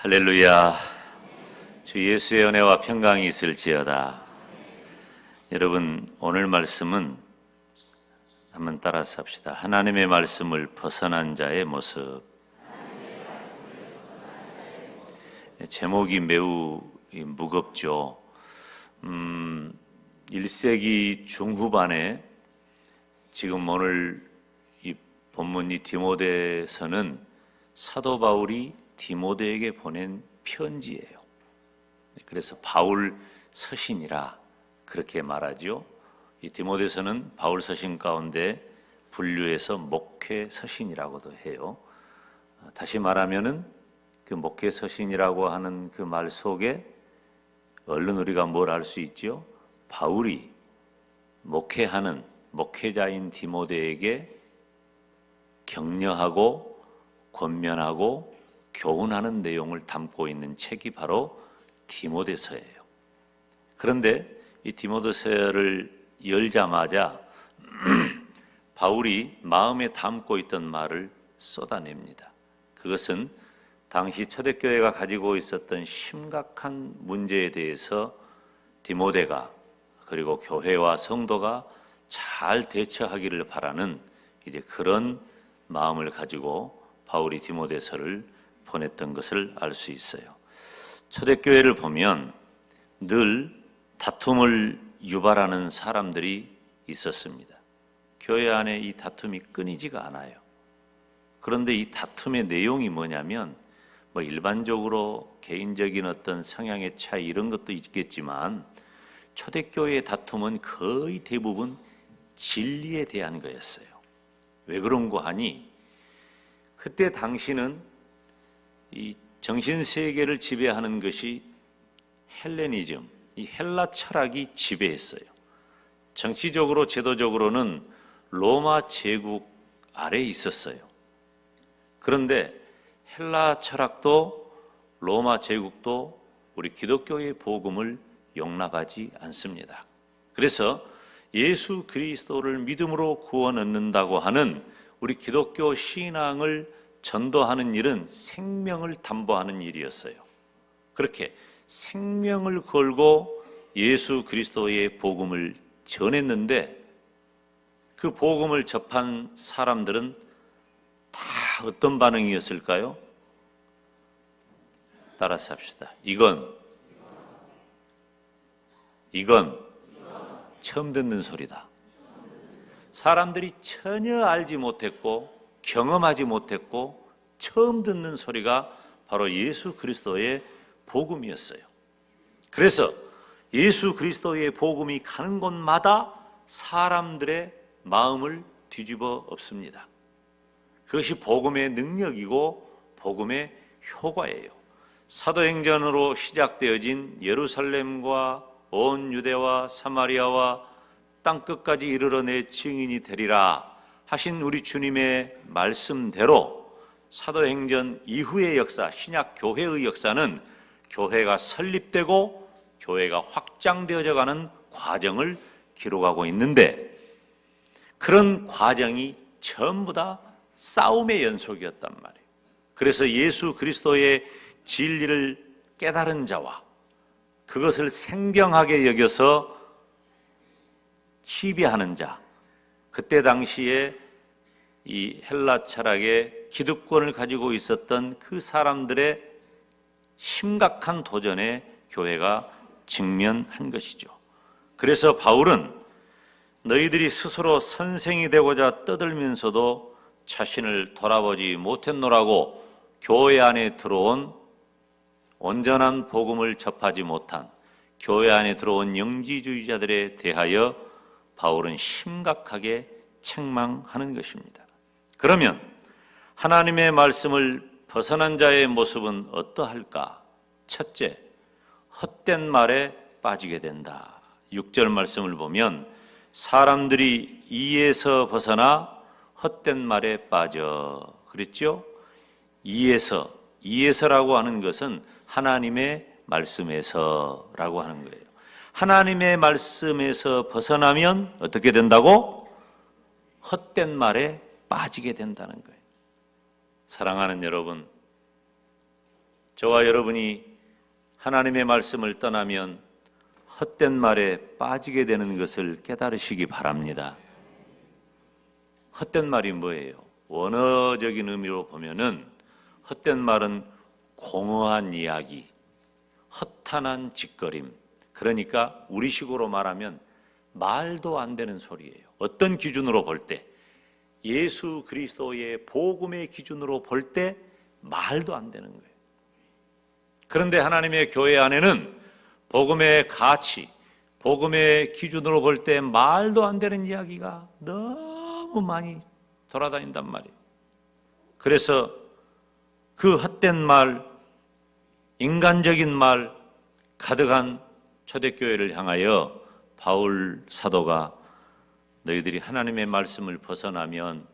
할렐루야. 주 예수의 은혜와 평강이 있을지어다. 여러분, 오늘 말씀은 한번 따라서 합시다. 하나님의 말씀을 벗어난 자의 모습. 제목이 매우 무겁죠. 1세기 중후반에 지금 오늘 이 본문 이 디모데서는 사도 바울이 디모데에게 보낸 편지예요. 그래서 바울 서신이라 그렇게 말하죠. 이 디모데서는 바울 서신 가운데 분류해서 목회 서신이라고도 해요. 다시 말하면은 그 목회 서신이라고 하는 그 말 속에 얼른 우리가 뭘 알 수 있죠? 바울이 목회하는 목회자인 디모데에게 격려하고 권면하고 교훈하는 내용을 담고 있는 책이 바로 디모데서예요. 그런데 이 디모데서를 열자마자 바울이 마음에 담고 있던 말을 쏟아냅니다. 그것은 당시 초대교회가 가지고 있었던 심각한 문제에 대해서 디모데가 그리고 교회와 성도가 잘 대처하기를 바라는 이제 그런 마음을 가지고 바울이 디모데서를 보냈던 것을 알 수 있어요. 초대교회를 보면 늘 다툼을 유발하는 사람들이 있었습니다. 교회 안에 이 다툼이 끊이지가 않아요. 그런데 이 다툼의 내용이 뭐냐면 일반적으로 개인적인 어떤 성향의 차이 이런 것도 있겠지만 초대교회의 다툼은 거의 대부분 진리에 대한 거였어요. 왜 그런고 하니 그때 당시는 이 정신세계를 지배하는 것이 헬레니즘, 이 헬라 철학이 지배했어요. 정치적으로 제도적으로는 로마 제국 아래에 있었어요. 그런데 헬라 철학도 로마 제국도 우리 기독교의 복음을 용납하지 않습니다. 그래서 예수 그리스도를 믿음으로 구원 얻는다고 하는 우리 기독교 신앙을 전도하는 일은 생명을 담보하는 일이었어요. 그렇게 생명을 걸고 예수 그리스도의 복음을 전했는데 그 복음을 접한 사람들은 다 어떤 반응이었을까요? 따라서 합시다. 이건 처음 듣는 소리다. 사람들이 전혀 알지 못했고 경험하지 못했고 처음 듣는 소리가 바로 예수 그리스도의 복음이었어요. 그래서 예수 그리스도의 복음이 가는 곳마다 사람들의 마음을 뒤집어 엎습니다. 그것이 복음의 능력이고 복음의 효과예요. 사도행전으로 시작되어진 예루살렘과 온 유대와 사마리아와 땅끝까지 이르러 내 증인이 되리라 하신 우리 주님의 말씀대로 사도행전 이후의 역사, 신약 교회의 역사는 교회가 설립되고 교회가 확장되어져 가는 과정을 기록하고 있는데 그런 과정이 전부 다 싸움의 연속이었단 말이에요. 그래서 예수 그리스도의 진리를 깨달은 자와 그것을 생경하게 여겨서 시비하는 자, 그때 당시에 이 헬라 철학의 기득권을 가지고 있었던 그 사람들의 심각한 도전에 교회가 직면한 것이죠. 그래서 바울은 너희들이 스스로 선생이 되고자 떠들면서도 자신을 돌아보지 못했노라고 교회 안에 들어온 온전한 복음을 접하지 못한 교회 안에 들어온 영지주의자들에 대하여 바울은 심각하게 책망하는 것입니다. 그러면 하나님의 말씀을 벗어난 자의 모습은 어떠할까? 첫째, 헛된 말에 빠지게 된다. 6절 말씀을 보면 사람들이 이에서 벗어나 헛된 말에 빠져 그랬죠? 이에서라고 하는 것은 하나님의 말씀에서라고 하는 거예요. 하나님의 말씀에서 벗어나면 어떻게 된다고? 헛된 말에 빠지게 된다는 거예요. 사랑하는 여러분, 저와 여러분이 하나님의 말씀을 떠나면 헛된 말에 빠지게 되는 것을 깨달으시기 바랍니다. 헛된 말이 뭐예요? 원어적인 의미로 보면은 헛된 말은 공허한 이야기, 허탄한 짓거림, 그러니까 우리식으로 말하면 말도 안 되는 소리예요. 어떤 기준으로 볼 때, 예수 그리스도의 복음의 기준으로 볼 때 말도 안 되는 거예요. 그런데 하나님의 교회 안에는 복음의 가치, 복음의 기준으로 볼 때 말도 안 되는 이야기가 너무 많이 돌아다닌단 말이에요. 그래서 그 헛된 말, 인간적인 말 가득한 초대교회를 향하여 바울 사도가 너희들이 하나님의 말씀을 벗어나면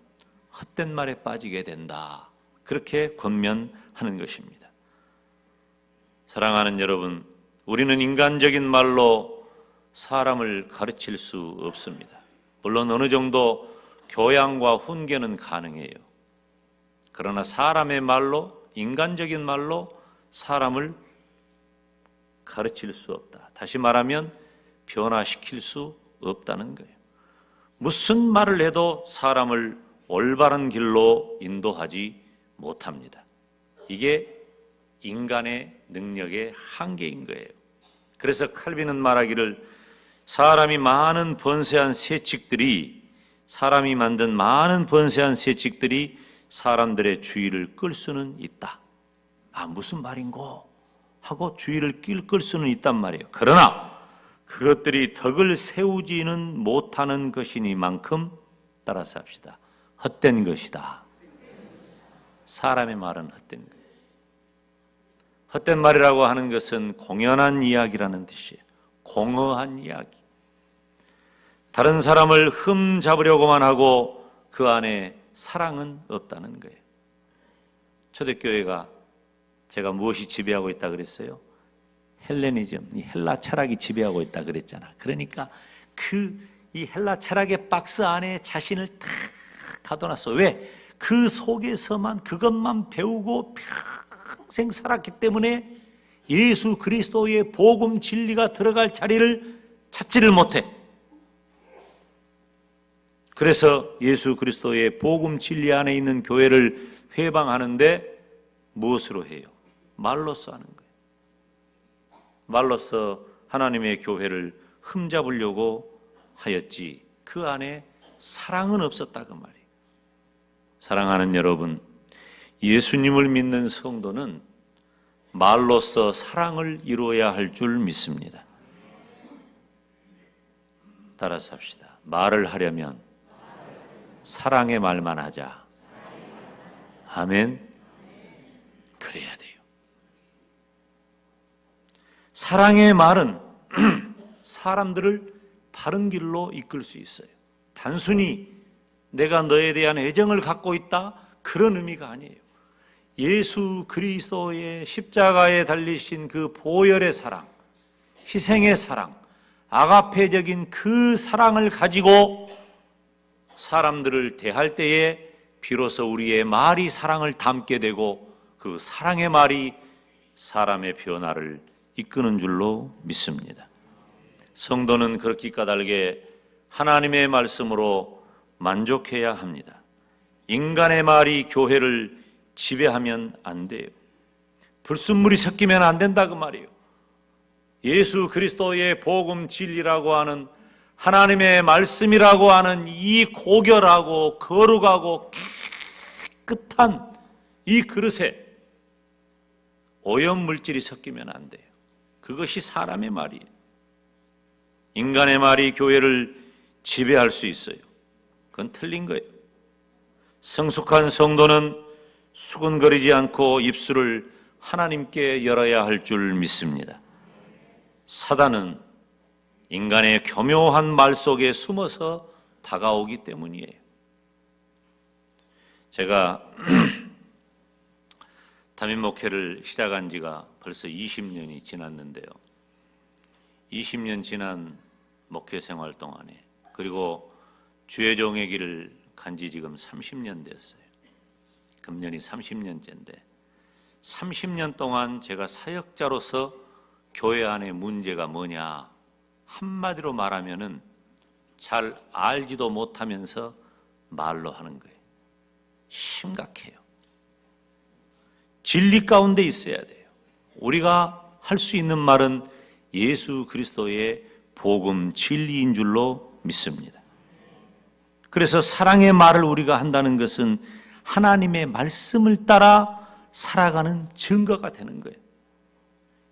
헛된 말에 빠지게 된다, 그렇게 권면하는 것입니다. 사랑하는 여러분, 우리는 인간적인 말로 사람을 가르칠 수 없습니다. 물론 어느 정도 교양과 훈계는 가능해요. 그러나 사람의 말로, 인간적인 말로 사람을 가르칠 수 없다. 다시 말하면 변화시킬 수 없다는 거예요. 무슨 말을 해도 사람을 올바른 길로 인도하지 못합니다. 이게 인간의 능력의 한계인 거예요. 그래서 칼빈은 말하기를 사람이 만든 많은 번세한 세칙들이 사람들의 주의를 끌 수는 있다. 아, 무슨 말인고 하고 주의를 끌 수는 있단 말이에요. 그러나 그것들이 덕을 세우지는 못하는 것이니만큼, 따라서 합시다, 헛된 것이다. 사람의 말은 헛된 거예요. 헛된 말이라고 하는 것은 공연한 이야기라는 뜻이에요. 공허한 이야기. 다른 사람을 흠잡으려고만 하고 그 안에 사랑은 없다는 거예요. 초대교회가 제가 무엇이 지배하고 있다 그랬어요? 헬레니즘, 이 헬라 철학이 지배하고 있다 그랬잖아. 그러니까 이 헬라 철학의 박스 안에 자신을 탁 가둬놨어. 왜? 그 속에서만 그것만 배우고 평생 살았기 때문에 예수 그리스도의 복음 진리가 들어갈 자리를 찾지를 못해. 그래서 예수 그리스도의 복음 진리 안에 있는 교회를 회방하는데 무엇으로 해요? 말로써 하는 거예요. 말로써 하나님의 교회를 흠잡으려고 하였지 그 안에 사랑은 없었다, 그 말이에요. 사랑하는 여러분, 예수님을 믿는 성도는 말로써 사랑을 이루어야 할 줄 믿습니다. 따라서 합시다. 말을 하려면 사랑의 말만 하자. 아멘. 그래야 돼요. 사랑의 말은 사람들을 바른 길로 이끌 수 있어요. 단순히 내가 너에 대한 애정을 갖고 있다, 그런 의미가 아니에요. 예수 그리스도의 십자가에 달리신 그 보혈의 사랑, 희생의 사랑, 아가페적인 그 사랑을 가지고 사람들을 대할 때에 비로소 우리의 말이 사랑을 담게 되고 그 사랑의 말이 사람의 변화를 이끄는 줄로 믿습니다. 성도는 그렇게 까닭에 하나님의 말씀으로 만족해야 합니다. 인간의 말이 교회를 지배하면 안 돼요. 불순물이 섞이면 안 된다, 그 말이에요. 예수 그리스도의 복음 진리라고 하는, 하나님의 말씀이라고 하는 이 고결하고 거룩하고 깨끗한 이 그릇에 오염물질이 섞이면 안 돼요. 그것이 사람의 말이에요. 인간의 말이 교회를 지배할 수 있어요. 그건 틀린 거예요. 성숙한 성도는 수근거리지 않고 입술을 하나님께 열어야 할 줄 믿습니다. 사단은 인간의 교묘한 말 속에 숨어서 다가오기 때문이에요. 제가 담임 목회를 시작한 지가 벌써 20년이 지났는데요. 20년 지난 목회 생활 동안에, 그리고 주의 종의 길을 간 지 지금 30년 됐어요. 금년이 30년째인데 30년 동안 제가 사역자로서 교회 안에 문제가 뭐냐, 한마디로 말하면은 잘 알지도 못하면서 말로 하는 거예요. 심각해요. 진리 가운데 있어야 돼요. 우리가 할 수 있는 말은 예수 그리스도의 복음 진리인 줄로 믿습니다. 그래서 사랑의 말을 우리가 한다는 것은 하나님의 말씀을 따라 살아가는 증거가 되는 거예요.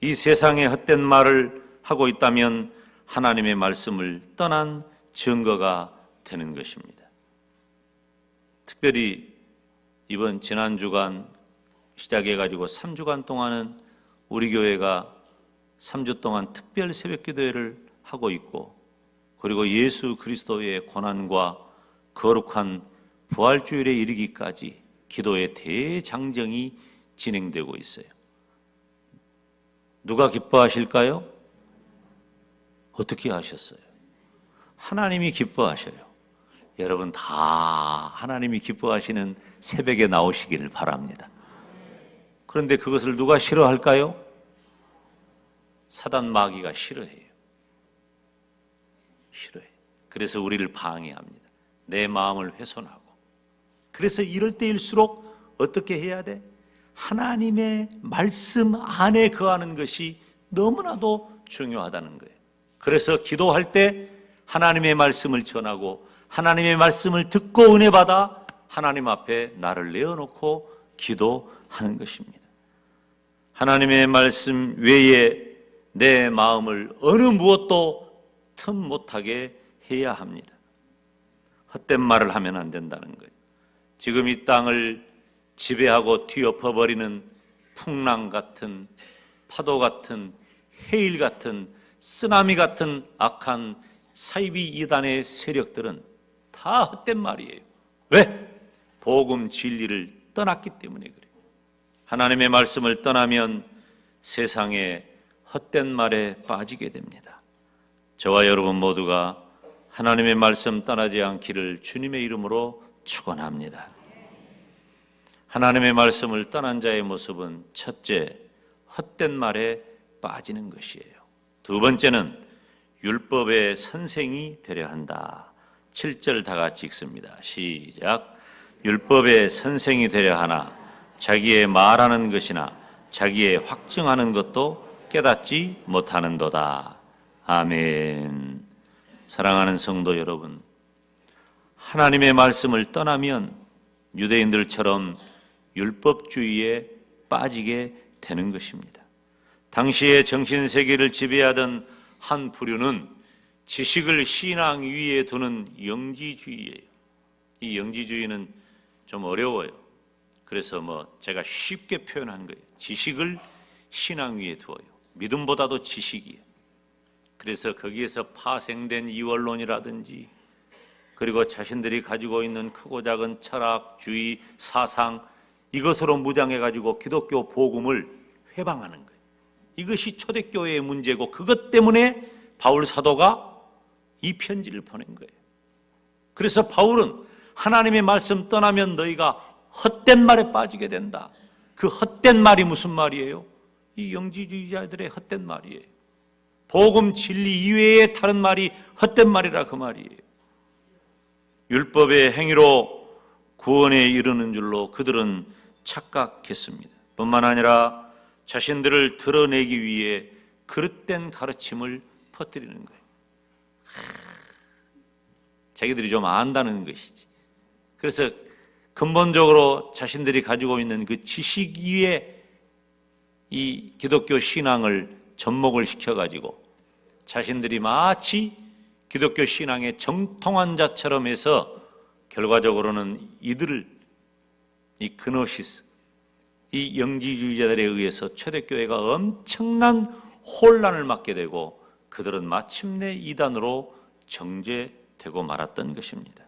이 세상에 헛된 말을 하고 있다면 하나님의 말씀을 떠난 증거가 되는 것입니다. 특별히 이번 지난 주간 시작해가지고 3주간 동안은 우리 교회가 3주 동안 특별 새벽 기도회를 하고 있고, 그리고 예수 그리스도의 고난과 거룩한 부활주일에 이르기까지 기도의 대장정이 진행되고 있어요. 누가 기뻐하실까요? 어떻게 하셨어요? 하나님이 기뻐하셔요. 여러분 다 하나님이 기뻐하시는 새벽에 나오시기를 바랍니다. 그런데 그것을 누가 싫어할까요? 사단 마귀가 싫어해요. 싫어해요. 그래서 우리를 방해합니다. 내 마음을 훼손하고. 그래서 이럴 때일수록 어떻게 해야 돼? 하나님의 말씀 안에 거하는 것이 너무나도 중요하다는 거예요. 그래서 기도할 때 하나님의 말씀을 전하고 하나님의 말씀을 듣고 은혜 받아 하나님 앞에 나를 내어놓고 기도하는 것입니다. 하나님의 말씀 외에 내 마음을 어느 무엇도 틈 못하게 해야 합니다. 헛된 말을 하면 안 된다는 거예요. 지금 이 땅을 지배하고 뒤엎어버리는 풍랑 같은, 파도 같은, 해일 같은, 쓰나미 같은 악한 사이비 이단의 세력들은 다 헛된 말이에요. 왜? 복음 진리를 떠났기 때문에 그래요. 하나님의 말씀을 떠나면 세상에 헛된 말에 빠지게 됩니다. 저와 여러분 모두가 하나님의 말씀 떠나지 않기를 주님의 이름으로 축원합니다. 하나님의 말씀을 떠난 자의 모습은 첫째, 헛된 말에 빠지는 것이에요. 두 번째는 율법의 선생이 되려 한다. 7절 다 같이 읽습니다. 시작. 율법의 선생이 되려 하나 자기의 말하는 것이나 자기의 확증하는 것도 깨닫지 못하는도다. 아멘. 사랑하는 성도 여러분, 하나님의 말씀을 떠나면 유대인들처럼 율법주의에 빠지게 되는 것입니다. 당시에 정신세계를 지배하던 한 부류는 지식을 신앙 위에 두는 영지주의예요. 이 영지주의는 좀 어려워요. 그래서 제가 쉽게 표현한 거예요. 지식을 신앙 위에 두어요. 믿음보다도 지식이에요. 그래서 거기에서 파생된 이원론이라든지, 그리고 자신들이 가지고 있는 크고 작은 철학주의 사상, 이것으로 무장해가지고 기독교 복음을 회방하는 거예요. 이것이 초대교회의 문제고, 그것 때문에 바울 사도가 이 편지를 보낸 거예요. 그래서 바울은 하나님의 말씀 떠나면 너희가 헛된 말에 빠지게 된다. 그 헛된 말이 무슨 말이에요? 이 영지주의자들의 헛된 말이에요. 복음 진리 이외의 다른 말이 헛된 말이라 그 말이에요. 율법의 행위로 구원에 이르는 줄로 그들은 착각했습니다. 뿐만 아니라 자신들을 드러내기 위해 그릇된 가르침을 퍼뜨리는 거예요. 자기들이 좀 안다는 것이지. 그래서 근본적으로 자신들이 가지고 있는 그 지식 위에 이 기독교 신앙을 접목을 시켜가지고 자신들이 마치 기독교 신앙의 정통한 자처럼 해서 결과적으로는 이들을 이 그노시스, 이 영지주의자들에 의해서 초대교회가 엄청난 혼란을 맞게 되고 그들은 마침내 이단으로 정죄되고 말았던 것입니다.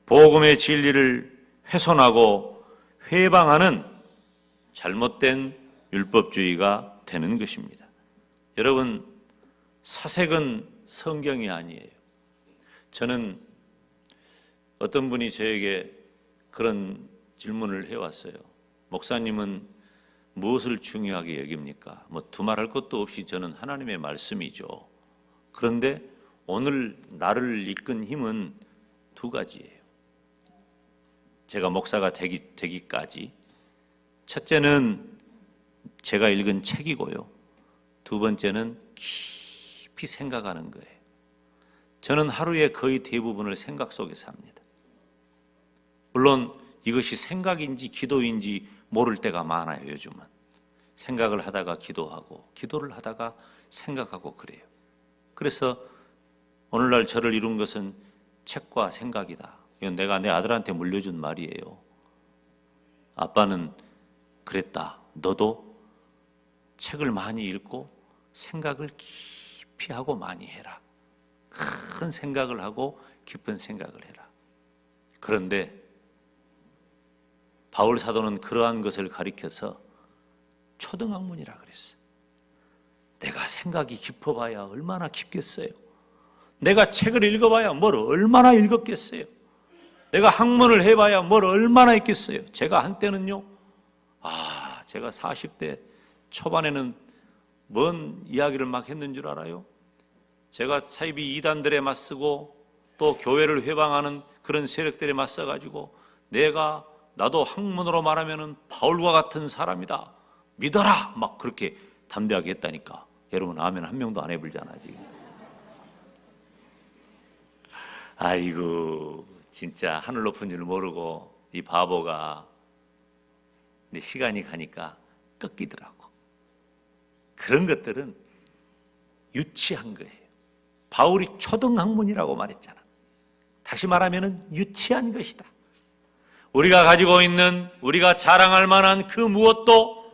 복음의 진리를 훼손하고 회방하는 잘못된 율법주의가 되는 것입니다. 여러분, 사색은 성경이 아니에요. 저는 어떤 분이 저에게 그런 질문을 해왔어요. 목사님은 무엇을 중요하게 여깁니까? 뭐 두말할 것도 없이 저는 하나님의 말씀이죠. 그런데 오늘 나를 이끈 힘은 두 가지예요. 제가 목사가 되기까지 첫째는 제가 읽은 책이고요. 두 번째는 깊이 생각하는 거예요. 저는 하루의 거의 대부분을 생각 속에서 합니다. 물론 이것이 생각인지 기도인지 모를 때가 많아요. 요즘은 생각을 하다가 기도하고 기도를 하다가 생각하고 그래요. 그래서 오늘날 저를 이룬 것은 책과 생각이다. 이건 내가 내 아들한테 물려준 말이에요. 아빠는 그랬다. 너도 책을 많이 읽고 생각을 깊이 하고 많이 해라. 큰 생각을 하고 깊은 생각을 해라. 그런데 바울 사도는 그러한 것을 가리켜서 초등학문이라 그랬어요. 내가 생각이 깊어봐야 얼마나 깊겠어요. 내가 책을 읽어봐야 뭘 얼마나 읽었겠어요. 내가 학문을 해봐야 뭘 얼마나 했겠어요. 제가 한때는요, 제가 40대 초반에는 뭔 이야기를 막 했는 줄 알아요? 제가 사이비 이단들에 맞서고 또 교회를 회방하는 그런 세력들에 맞서가지고 나도 학문으로 말하면은 바울과 같은 사람이다. 믿어라! 막 그렇게 담대하게 했다니까. 여러분 아멘 한 명도 안 해불잖아 지금. 아이고 진짜 하늘 높은 줄 모르고 이 바보가. 근데 시간이 가니까 꺾이더라고. 그런 것들은 유치한 거예요. 바울이 초등학문이라고 말했잖아. 다시 말하면 유치한 것이다. 우리가 가지고 있는, 우리가 자랑할 만한 그 무엇도,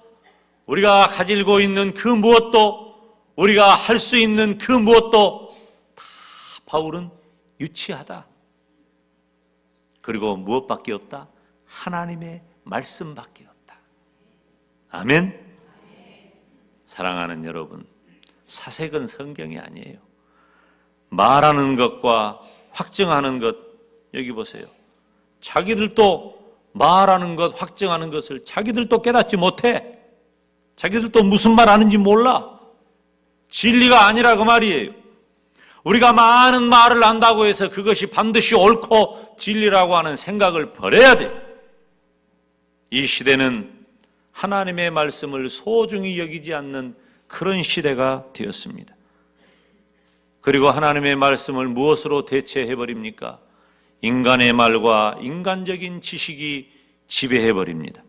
우리가 가지고 있는 그 무엇도, 우리가 할 수 있는 그 무엇도 다 바울은 유치하다. 그리고 무엇밖에 없다? 하나님의 말씀밖에 없다. 아멘? 사랑하는 여러분, 사색은 성경이 아니에요. 말하는 것과 확증하는 것, 여기 보세요. 자기들도 말하는 것, 확증하는 것을 자기들도 깨닫지 못해. 자기들도 무슨 말 하는지 몰라. 진리가 아니라 그 말이에요. 우리가 많은 말을 안다고 해서 그것이 반드시 옳고 진리라고 하는 생각을 버려야 돼. 이 시대는 하나님의 말씀을 소중히 여기지 않는 그런 시대가 되었습니다. 그리고 하나님의 말씀을 무엇으로 대체해버립니까? 인간의 말과 인간적인 지식이 지배해버립니다.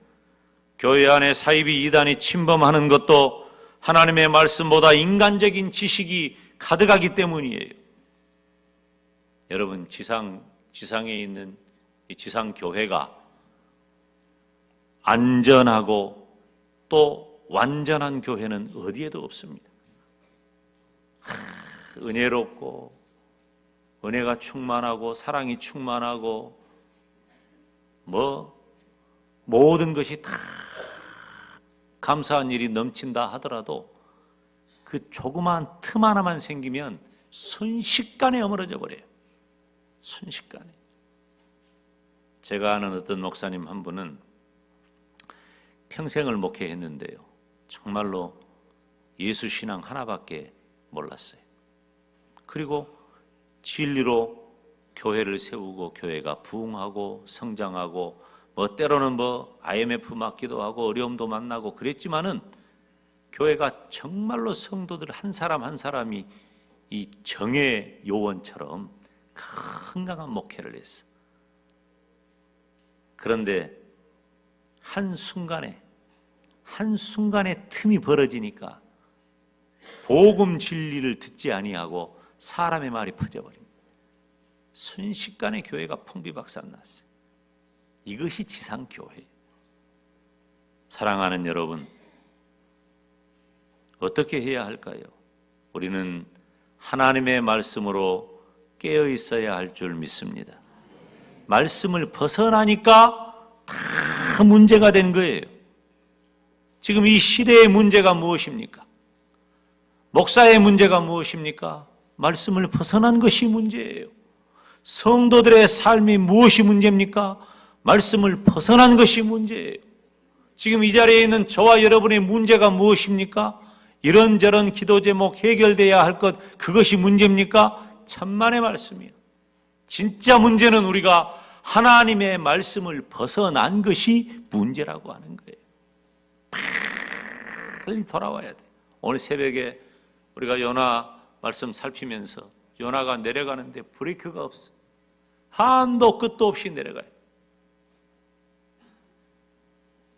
교회 안에 사이비 이단이 침범하는 것도 하나님의 말씀보다 인간적인 지식이 가득하기 때문이에요. 여러분 지상에 있는 이 지상교회가 안전하고 또 완전한 교회는 어디에도 없습니다. 은혜롭고 은혜가 충만하고 사랑이 충만하고 모든 것이 다 감사한 일이 넘친다 하더라도 그 조그마한 틈 하나만 생기면 순식간에 어물어져 버려요. 순식간에. 제가 아는 어떤 목사님 한 분은 평생을 목회했는데요. 정말로 예수 신앙 하나밖에 몰랐어요. 그리고 진리로 교회를 세우고 교회가 부흥하고 성장하고 때로는 IMF 맞기도 하고 어려움도 만나고 그랬지만은 교회가 정말로 성도들 한 사람 한 사람이 이 정의 요원처럼 건강한 목회를 했어. 그런데 한순간에 틈이 벌어지니까 복음 진리를 듣지 아니하고 사람의 말이 퍼져버립니다. 순식간에 교회가 풍비박산났어요. 이것이 지상교회예요. 사랑하는 여러분, 어떻게 해야 할까요? 우리는 하나님의 말씀으로 깨어 있어야 할 줄 믿습니다. 말씀을 벗어나니까 다 문제가 된 거예요. 지금 이 시대의 문제가 무엇입니까? 목사의 문제가 무엇입니까? 말씀을 벗어난 것이 문제예요. 성도들의 삶이 무엇이 문제입니까? 말씀을 벗어난 것이 문제예요. 지금 이 자리에 있는 저와 여러분의 문제가 무엇입니까? 이런저런 기도 제목 해결돼야 할 것, 그것이 문제입니까? 천만의 말씀이에요. 진짜 문제는 우리가 하나님의 말씀을 벗어난 것이 문제라고 하는 거예요. 빨리 돌아와야 돼. 오늘 새벽에 우리가 요나 말씀 살피면서 요나가 내려가는데 브레이크가 없어. 한도 끝도 없이 내려가요.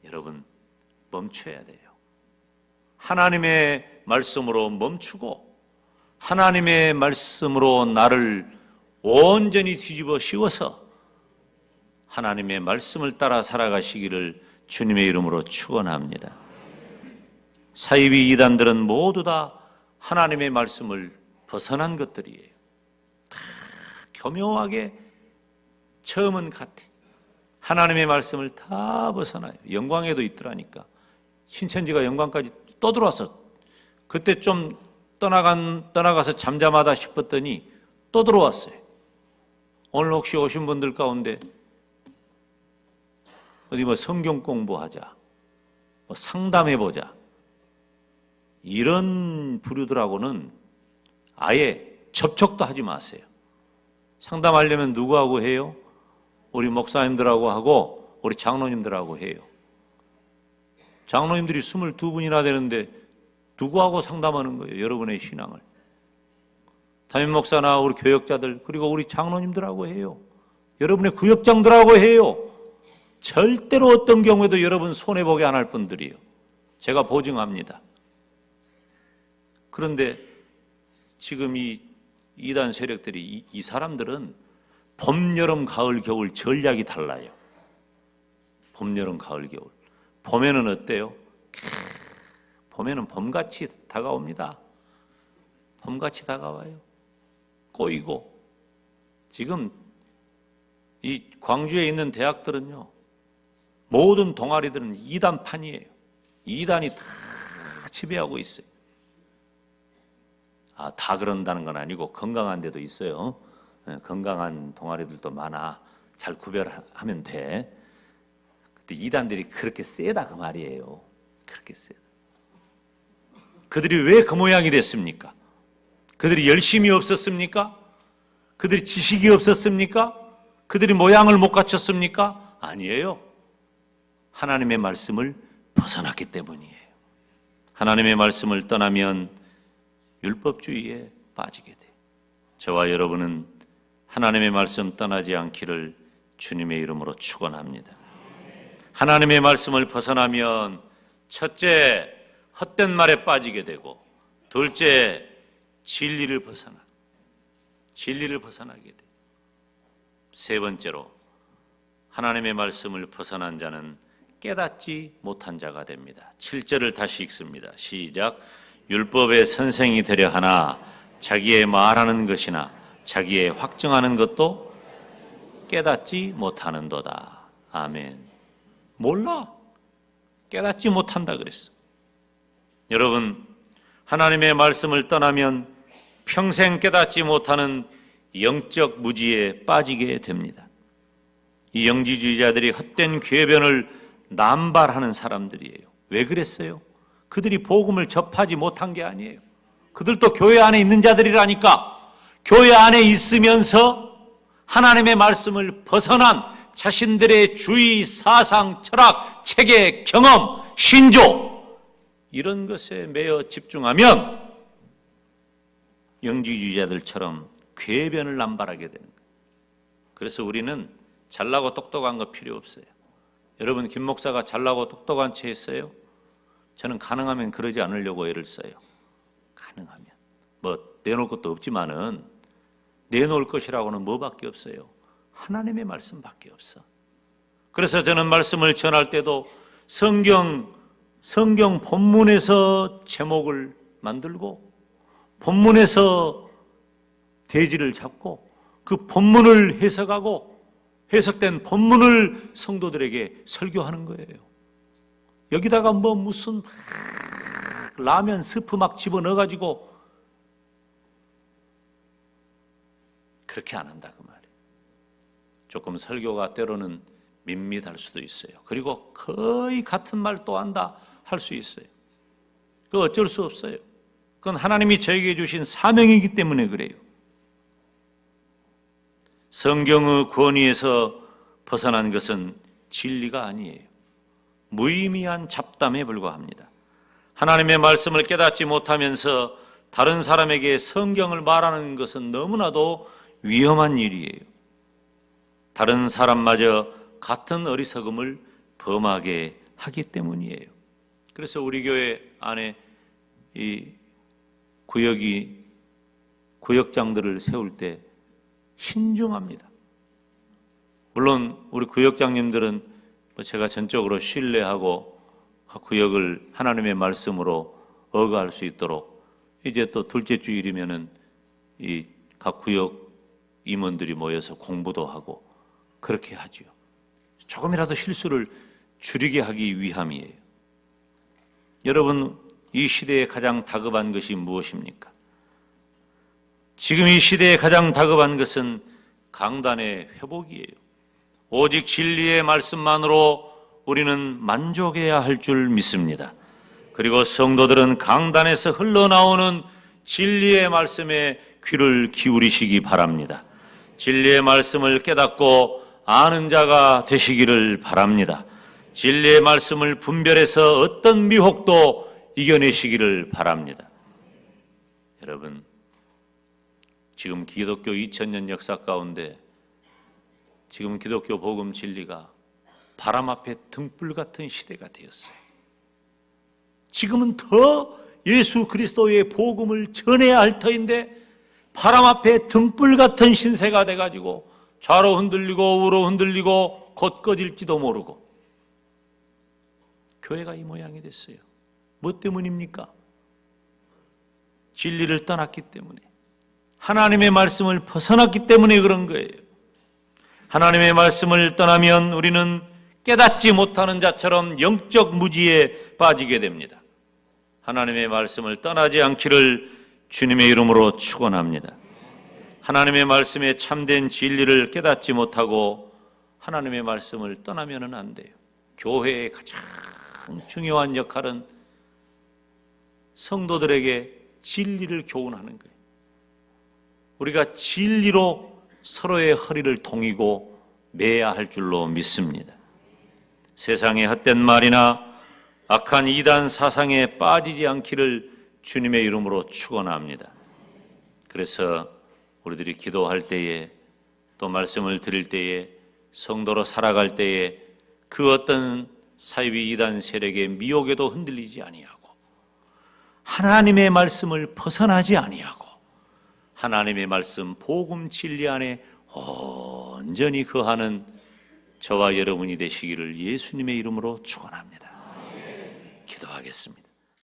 여러분, 멈춰야 돼요. 하나님의 말씀으로 멈추고 하나님의 말씀으로 나를 온전히 뒤집어 씌워서 하나님의 말씀을 따라 살아가시기를 주님의 이름으로 축원합니다. 사이비 이단들은 모두 다 하나님의 말씀을 벗어난 것들이에요. 다 교묘하게 처음은 같아. 하나님의 말씀을 다 벗어나요. 영광에도 있더라니까. 신천지가 영광까지 또 들어왔어. 그때 좀 떠나가서 잠잠하다 싶었더니 또 들어왔어요. 오늘 혹시 오신 분들 가운데 어디 뭐 성경 공부하자, 뭐 상담해보자, 이런 부류들하고는 아예 접촉도 하지 마세요. 상담하려면 누구하고 해요? 우리 목사님들하고 하고 우리 장로님들하고 해요. 장로님들이 22분이나 되는데 누구하고 상담하는 거예요? 여러분의 신앙을. 담임 목사나 우리 교역자들 그리고 우리 장로님들하고 해요. 여러분의 구역장들하고 해요. 절대로 어떤 경우에도 여러분 손해보게 안 할 분들이에요. 제가 보증합니다. 그런데 지금 이 이단 세력들이 이 사람들은 봄, 여름, 가을, 겨울 전략이 달라요. 봄, 여름, 가을, 겨울. 봄에는 어때요? 봄에는 봄같이 다가옵니다. 봄같이 다가와요. 꼬이고. 지금 이 광주에 있는 대학들은요, 모든 동아리들은 이단판이에요. 이단이 다 지배하고 있어요. 다 그런다는 건 아니고 건강한 데도 있어요. 건강한 동아리들도 많아. 잘 구별하면 돼. 근데 이단들이 그렇게 세다 그 말이에요. 그렇게 세다. 그들이 왜 그 모양이 됐습니까? 그들이 열심이 없었습니까? 그들이 지식이 없었습니까? 그들이 모양을 못 갖췄습니까? 아니에요. 하나님의 말씀을 벗어났기 때문이에요. 하나님의 말씀을 떠나면 율법주의에 빠지게 돼요. 저와 여러분은 하나님의 말씀 떠나지 않기를 주님의 이름으로 축원합니다. 하나님의 말씀을 벗어나면 첫째, 헛된 말에 빠지게 되고, 둘째, 진리를 벗어나게 돼요. 세 번째로 하나님의 말씀을 벗어난 자는 깨닫지 못한 자가 됩니다. 7절을 다시 읽습니다. 시작. 율법의 선생이 되려 하나 자기의 말하는 것이나 자기의 확증하는 것도 깨닫지 못하는도다. 아멘. 몰라. 깨닫지 못한다 그랬어. 여러분, 하나님의 말씀을 떠나면 평생 깨닫지 못하는 영적 무지에 빠지게 됩니다. 이 영지주의자들이 헛된 궤변을 남발하는 사람들이에요. 왜 그랬어요? 그들이 복음을 접하지 못한 게 아니에요. 그들도 교회 안에 있는 자들이라니까. 교회 안에 있으면서 하나님의 말씀을 벗어난 자신들의 주의, 사상, 철학, 체계, 경험, 신조 이런 것에 매여 집중하면 영지주의자들처럼 궤변을 남발하게 되는 거예요. 그래서 우리는 잘나고 똑똑한 거 필요 없어요. 여러분, 김 목사가 잘나고 똑똑한 채 했어요? 저는 가능하면 그러지 않으려고 애를 써요. 가능하면. 뭐 내놓을 것도 없지만은 내놓을 것이라고는 뭐밖에 없어요? 하나님의 말씀밖에 없어. 그래서 저는 말씀을 전할 때도 성경 본문에서 제목을 만들고 본문에서 대지를 잡고 그 본문을 해석하고 해석된 본문을 성도들에게 설교하는 거예요. 여기다가 뭐 무슨 라면 스프 막 집어넣어가지고 그렇게 안 한다 그 말이에요. 조금 설교가 때로는 밋밋할 수도 있어요. 그리고 거의 같은 말 또 한다 할 수 있어요. 그 어쩔 수 없어요. 그건 하나님이 저에게 주신 사명이기 때문에 그래요. 성경의 권위에서 벗어난 것은 진리가 아니에요. 무의미한 잡담에 불과합니다. 하나님의 말씀을 깨닫지 못하면서 다른 사람에게 성경을 말하는 것은 너무나도 위험한 일이에요. 다른 사람마저 같은 어리석음을 범하게 하기 때문이에요. 그래서 우리 교회 안에 이 구역장들을 세울 때 신중합니다. 물론 우리 구역장님들은 제가 전적으로 신뢰하고 구역을 하나님의 말씀으로 어가할 수 있도록 이제 또 둘째 주일이면은 이 각 구역 임원들이 모여서 공부도 하고 그렇게 하지요. 조금이라도 실수를 줄이게 하기 위함이에요. 여러분, 이 시대에 가장 다급한 것이 무엇입니까? 지금 이 시대에 가장 다급한 것은 강단의 회복이에요. 오직 진리의 말씀만으로 우리는 만족해야 할 줄 믿습니다. 그리고 성도들은 강단에서 흘러나오는 진리의 말씀에 귀를 기울이시기 바랍니다. 진리의 말씀을 깨닫고 아는 자가 되시기를 바랍니다. 진리의 말씀을 분별해서 어떤 미혹도 이겨내시기를 바랍니다. 여러분, 지금 기독교 2000년 역사 가운데 지금 기독교 복음 진리가 바람 앞에 등불 같은 시대가 되었어요. 지금은 더 예수 그리스도의 복음을 전해야 할 터인데 바람 앞에 등불 같은 신세가 돼가지고 좌로 흔들리고 우로 흔들리고 곧 꺼질지도 모르고 교회가 이 모양이 됐어요. 뭐 때문입니까? 진리를 떠났기 때문에, 하나님의 말씀을 벗어났기 때문에 그런 거예요. 하나님의 말씀을 떠나면 우리는 깨닫지 못하는 자처럼 영적 무지에 빠지게 됩니다. 하나님의 말씀을 떠나지 않기를 주님의 이름으로 축원합니다. 하나님의 말씀에 참된 진리를 깨닫지 못하고 하나님의 말씀을 떠나면은 안 돼요. 교회의 가장 중요한 역할은 성도들에게 진리를 교훈하는 거예요. 우리가 진리로 서로의 허리를 동이고 매야 할 줄로 믿습니다. 세상의 헛된 말이나 악한 이단 사상에 빠지지 않기를 주님의 이름으로 축원합니다. 그래서 우리들이 기도할 때에 또 말씀을 드릴 때에 성도로 살아갈 때에 그 어떤 사이비 이단 세력의 미혹에도 흔들리지 아니하고 하나님의 말씀을 벗어나지 아니하고 하나님의 말씀 복음 진리 안에 온전히 거하는 저와 여러분이 되시기를 예수님의 이름으로 축원합니다. 기도하겠습니다.